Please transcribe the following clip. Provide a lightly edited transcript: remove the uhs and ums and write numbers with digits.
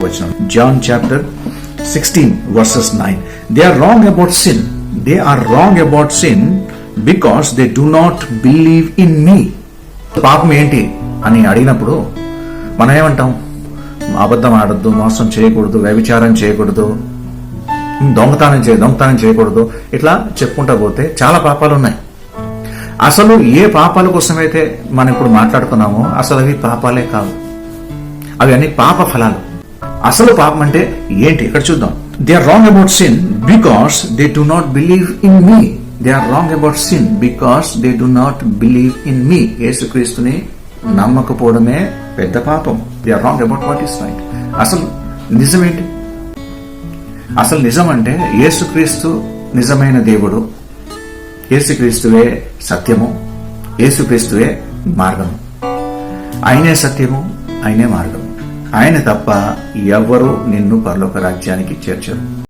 John chapter 16 verses 9. They are wrong about sin. They are wrong about sin because they do not believe in me. పాపం ఏంటి అని అడిగినప్పుడు మనం ఏమంటాం? అబద్ధం ఆడద్దు, మోసం చేయకూడదు, వ్యభిచారం చేయకూడదు, దొంగతనం చేయకూడదు, ఇట్లా చెప్పుకుంటా పోతే చాలా పాపాలు ఉన్నాయి. అసలు ఏ పాపాల కోసమైతే మనం ఇప్పుడు మాట్లాడుతున్నామో అసలు అవి పాపాలే కావు, అవి అన్ని పాప ఫలాలు. అసలు పాపం అంటే ఏంటి ఇక్కడ చూద్దాం. They are wrong about sin because they do not believe in me. They are wrong about sin because they do not believe in me. యేసుక్రీస్తుని నమ్మకపోవడమే పెద్ద పాపం. They are wrong about what is right. అసలు నిజమేంటి? అసలు నిజం అంటే యేసుక్రీస్తు నిజమైన దేవుడు, యేసుక్రీస్తువే సత్యము, యేసుక్రీస్తువే మార్గము. ఆయనే సత్యము, ఆయనే మార్గము. ఆయన తప్ప ఎవ్వరూ నిన్ను పరలోక రాజ్యానికి చేర్చరు.